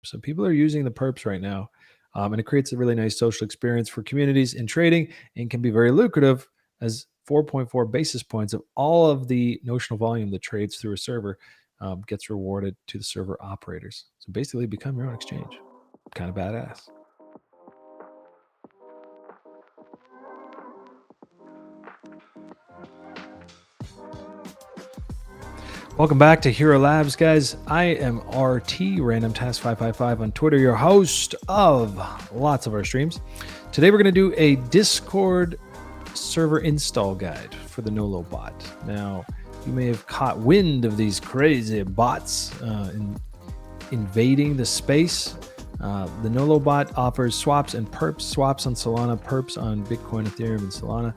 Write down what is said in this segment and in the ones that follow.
So people are using the perps right now, and it creates a really nice social experience for communities in trading and can be very lucrative, as 4.4 basis points of all of the notional volume that trades through a server gets rewarded to the server operators. So basically, become your own exchange. Kind of badass. Welcome back to Hxro Labs, guys. I am RT, Random Task 555 on Twitter, your host of lots of our streams. Today we're going to do a Discord server install guide for the NoloBot. Now, you may have caught wind of these crazy bots invading the space. The NoloBot offers swaps and perps, swaps on Solana, perps on Bitcoin, Ethereum, and Solana,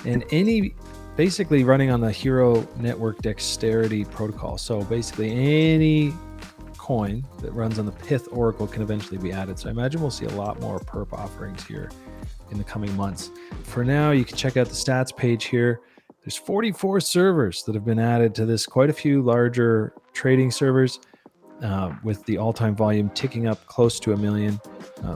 and basically running on the Hxro Network Dexterity protocol. So basically any coin that runs on the Pyth Oracle can eventually be added. So I imagine we'll see a lot more perp offerings here in the coming months. For now, you can check out the stats page here. There's 44 servers that have been added to this, quite a few larger trading servers, with the all-time volume ticking up close to 1 million.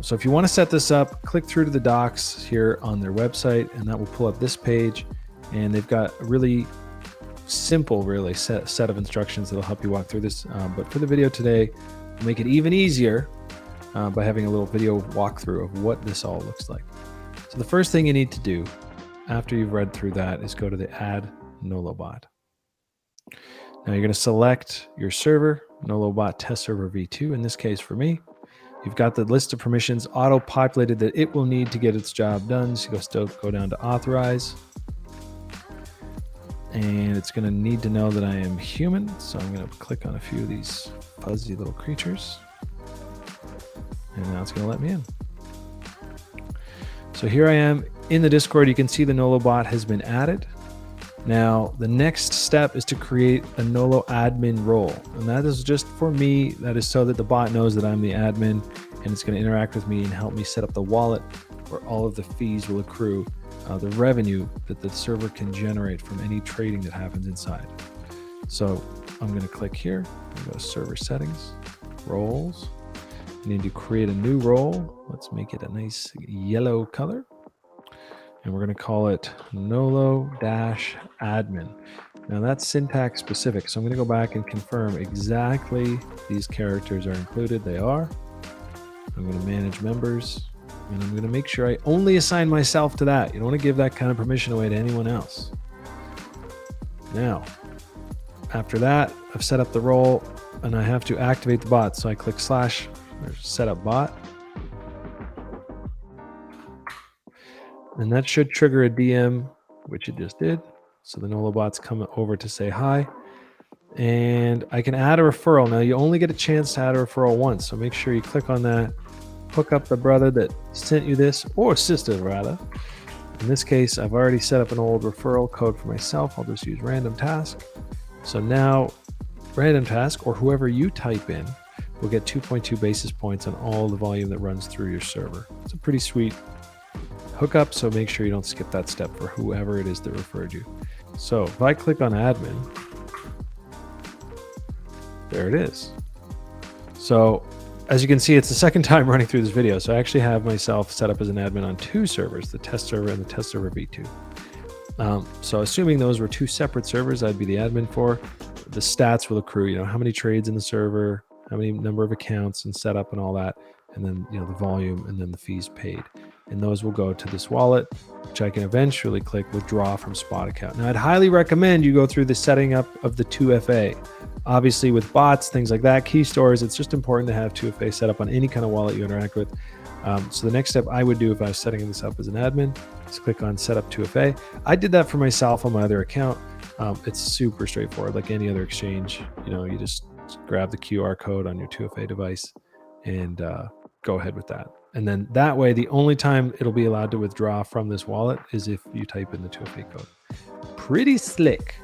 So if you want to set this up, click through to the docs here on their website, and that will pull up this page. And they've got a really simple, set of instructions that'll help you walk through this. But for the video today, we'll make it even easier by having a little video walkthrough of what this all looks like. So the first thing you need to do after you've read through that is go to the Add NoloBot. Now you're going to select your server, NoloBot Test Server V2. In this case, for me, you've got the list of permissions auto-populated that it will need to get its job done. So you go down to Authorize. And it's going to need to know that I am human. So I'm going to click on a few of these fuzzy little creatures. And now it's going to let me in. So here I am in the Discord. You can see the NoloBot has been added. Now, the next step is to create a Nolo admin role. And that is just for me. That is so that the bot knows that I'm the admin, and it's going to interact with me and help me set up the wallet where all of the fees will accrue. The revenue that the server can generate from any trading that happens inside. So I'm going to click here, go to server settings, roles. I need to create a new role. Let's make it a nice yellow color. And we're going to call it Nolo-admin. Now that's syntax specific. So I'm going to go back and confirm exactly these characters are included. They are. I'm going to manage members. And I'm going to make sure I only assign myself to that. You don't want to give that kind of permission away to anyone else. Now, after that, I've set up the role and I have to activate the bot. So I click / setup bot. And that should trigger a DM, which it just did. So the NoloBot's come over to say hi. And I can add a referral. Now you only get a chance to add a referral once. So make sure you click on that. Hook up the brother that sent you this, or sister rather. In this case, I've already set up an old referral code for myself. I'll just use random task. So now random task, or whoever you type in, will get 2.2 basis points on all the volume that runs through your server. It's a pretty sweet hookup, so make sure you don't skip that step for whoever it is that referred you. So if I click on admin, there it is. So as you can see, it's the second time running through this video. So I actually have myself set up as an admin on 2 servers, the test server and the test server V2. So assuming those were 2 separate servers, I'd be the admin for. The stats will accrue, how many trades in the server, how many number of accounts and setup and all that. And then, the volume and then the fees paid. And those will go to this wallet, which I can eventually click withdraw from spot account. Now I'd highly recommend you go through the setting up of the 2FA. Obviously with bots, things like that, key stores, it's just important to have 2FA set up on any kind of wallet you interact with. So the next step I would do if I was setting this up as an admin is click on set up 2FA. I did that for myself on my other account. It's super straightforward, like any other exchange. You just grab the QR code on your 2FA device and go ahead with that. And then that way, the only time it'll be allowed to withdraw from this wallet is if you type in the 2FA code. Pretty slick.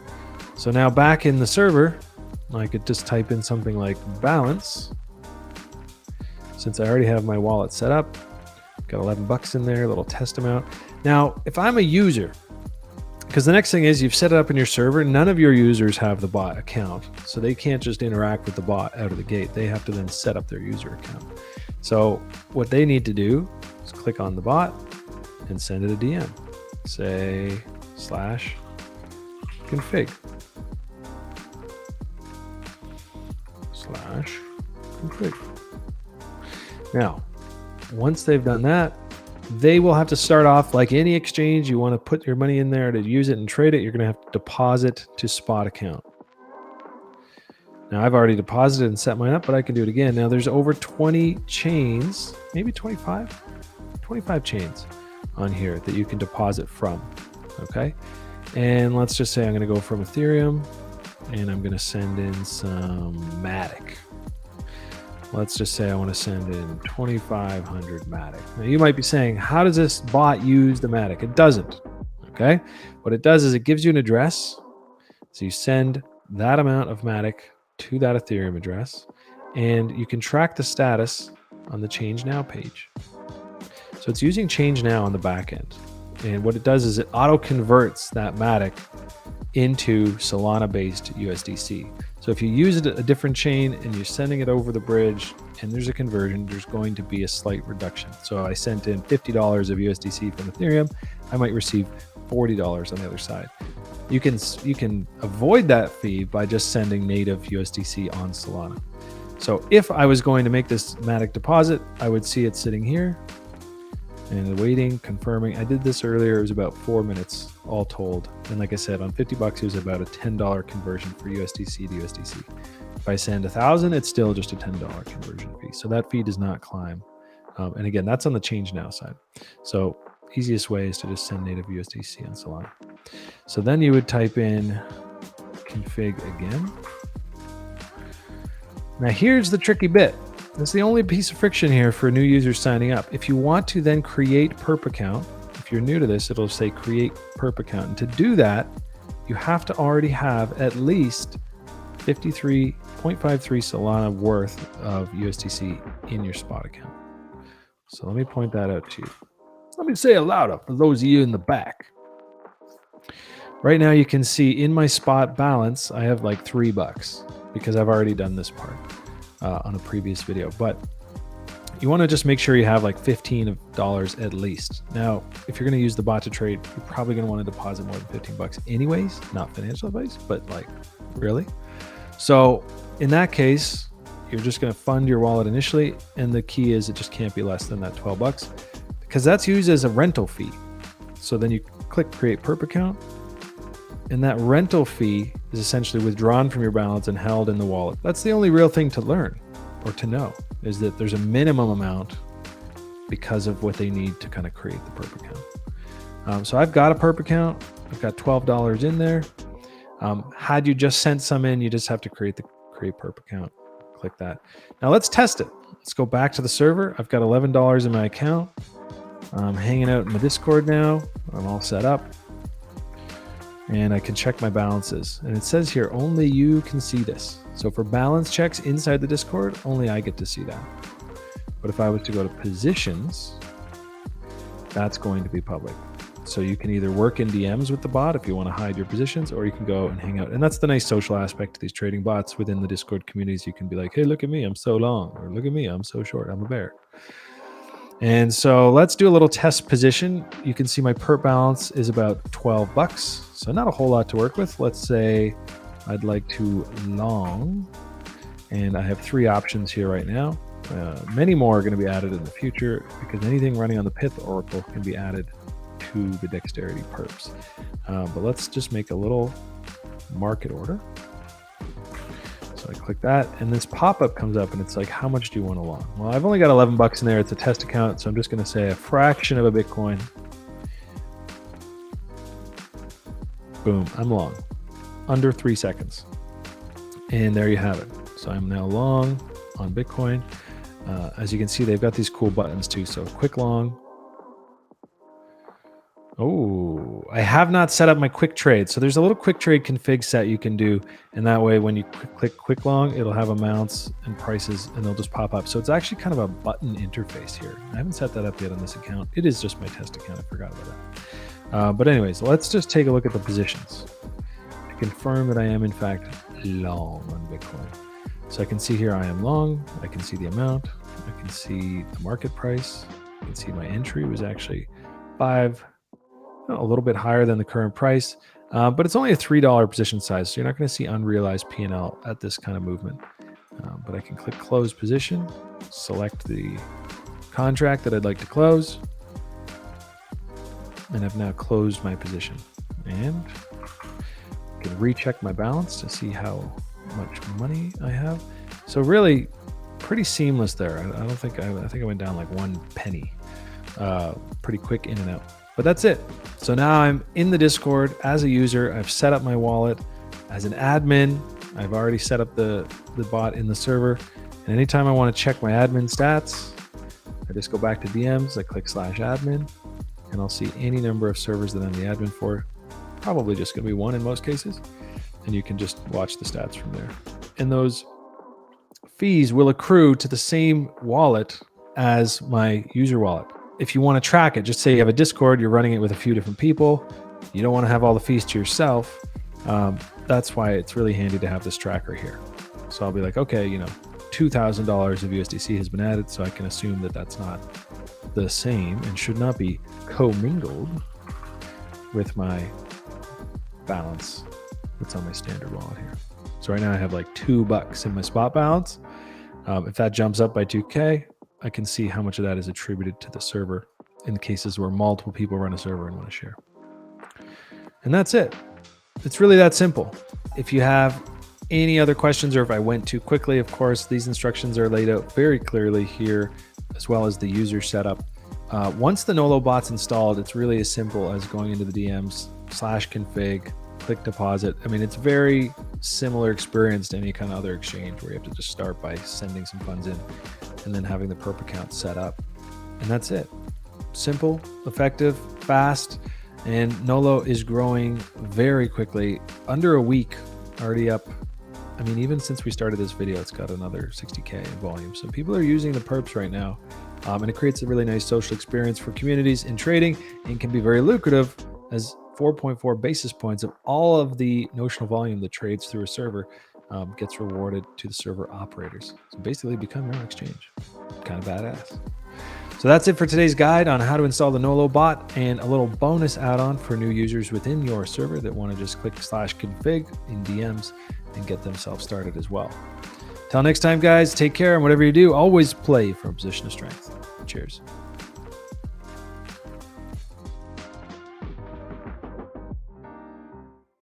So now back in the server, I could just type in something like balance. Since I already have my wallet set up, got $11 in there, a little test amount. Now, if I'm a user because the next thing is you've set it up in your server. None of your users have the bot account, so they can't just interact with the bot out of the gate. They have to then set up their user account. So what they need to do is click on the bot and send it a DM. Say /config /config. Now, once they've done that, they will have to start off like any exchange. You want to put your money in there to use it and trade it. You're going to have to deposit to spot account. Now, I've already deposited and set mine up, but I can do it again. Now, there's over 20 chains, maybe 25 chains on here that you can deposit from. Okay. And let's just say I'm going to go from Ethereum and I'm going to send in some Matic. Let's just say I want to send in 2,500 Matic. Now you might be saying, how does this bot use the Matic? It doesn't, okay? What it does is it gives you an address. So you send that amount of Matic to that Ethereum address, and you can track the status on the ChangeNow page. So it's using ChangeNow on the back end. And what it does is it auto converts that Matic into Solana-based USDC. So if you use it a different chain and you're sending it over the bridge and there's a conversion, there's going to be a slight reduction. So I sent in $50 of USDC from Ethereum, I might receive $40 on the other side. You can avoid that fee by just sending native USDC on Solana. So if I was going to make this Matic deposit, I would see it sitting here and waiting, confirming. I did this earlier. It was about 4 minutes all told. And like I said, on $50, it was about a $10 conversion for USDC to USDC. If I send 1,000, it's still just a $10 conversion fee. So that fee does not climb. And again, that's on the ChangeNow side. So easiest way is to just send native USDC on Solana. So then you would type in config again. Now here's the tricky bit. That's the only piece of friction here for new users signing up. If you want to then create Perp account, if you're new to this, it'll say create Perp account. And to do that, you have to already have at least 53.53 Solana worth of USDC in your spot account. So let me point that out to you. Let me say it louder for those of you in the back. Right now you can see in my spot balance, I have like $3 because I've already done this part. On a previous video, but you want to just make sure you have like $15 at least. Now, if you're going to use the bot to trade, you're probably going to want to deposit more than $15 anyways, not financial advice, but like really. So in that case, you're just going to fund your wallet initially. And the key is it just can't be less than that $12 because that's used as a rental fee. So then you click create Perp account. And that rental fee is essentially withdrawn from your balance and held in the wallet. That's the only real thing to learn or to know is that there's a minimum amount because of what they need to kind of create the Perp account. So I've got a Perp account. I've got $12 in there. Had you just sent some in, you just have to create the create Perp account. Click that. Now let's test it. Let's go back to the server. I've got $11 in my account. I'm hanging out in my Discord now. I'm all set up. And I can check my balances. And it says here, only you can see this. So for balance checks inside the Discord, only I get to see that. But if I was to go to positions, that's going to be public. So you can either work in DMs with the bot if you want to hide your positions, or you can go and hang out. And that's the nice social aspect to these trading bots within the Discord communities. You can be like, hey, look at me, I'm so long. Or look at me, I'm so short, I'm a bear. And so let's do a little test position. You can see my Perp balance is about $12. So not a whole lot to work with. Let's say I'd like to long, and I have 3 options here right now. Many more are going to be added in the future because anything running on the Pith Oracle can be added to the Dexterity Perps. But let's just make a little market order. So I click that, and this pop-up comes up, and it's like, how much do you want to long? Well, I've only got $11 in there. It's a test account, so I'm just going to say a fraction of a Bitcoin. Boom, I'm long. Under 3 seconds. And there you have it. So I'm now long on Bitcoin. As you can see, they've got these cool buttons too. So quick long. Oh, I have not set up my quick trade. So there's a little quick trade config set you can do. And that way, when you click quick long, it'll have amounts and prices and they'll just pop up. So it's actually kind of a button interface here. I haven't set that up yet on this account. It is just my test account. I forgot about that. But anyways, let's just take a look at the positions to confirm that I am in fact long on Bitcoin. So I can see here I am long, I can see the amount, I can see the market price, I can see my entry was actually a little bit higher than the current price, but it's only a $3 position size, so you're not going to see unrealized P&L at this kind of movement. But I can click close position, select the contract that I'd like to close, and I've now closed my position. And I can recheck my balance to see how much money I have. So really pretty seamless there. I think I went down like 1 penny. Pretty quick in and out. But that's it. So now I'm in the Discord as a user. I've set up my wallet as an admin. I've already set up the bot in the server. And anytime I want to check my admin stats, I just go back to DMs, I click /admin, and I'll see any number of servers that I'm the admin for. Probably just going to be 1 in most cases. And you can just watch the stats from there. And those fees will accrue to the same wallet as my user wallet. If you want to track it, just say you have a Discord, you're running it with a few different people. You don't want to have all the fees to yourself. That's why it's really handy to have this tracker here. So I'll be like, okay, $2,000 of USDC has been added, so I can assume that that's not the same and should not be commingled with my balance that's on my standard wallet here. So right now I have like $2 in my spot balance. If that jumps up by 2K, I can see how much of that is attributed to the server in cases where multiple people run a server and want to share. And that's it. It's really that simple. If you have any other questions, or if I went too quickly, of course, these instructions are laid out very clearly here, as well as the user setup. Once the NoloBot's installed, it's really as simple as going into the DMs, /config, click deposit. I mean, it's very similar experience to any kind of other exchange where you have to just start by sending some funds in and then having the Perp account set up. And that's it. Simple, effective, fast, and Nolo is growing very quickly. Under a week, already up. I mean, even since we started this video, it's got another 60K in volume. So people are using the Perps right now. And it creates a really nice social experience for communities in trading and can be very lucrative, as 4.4 basis points of all of the notional volume that trades through a server gets rewarded to the server operators. So basically become your own exchange. Kind of badass. So that's it for today's guide on how to install the NoloBot, and a little bonus add-on for new users within your server that want to just click /config in DMs and get themselves started as well. Till next time, guys, take care, and whatever you do, always play from a position of strength. Cheers.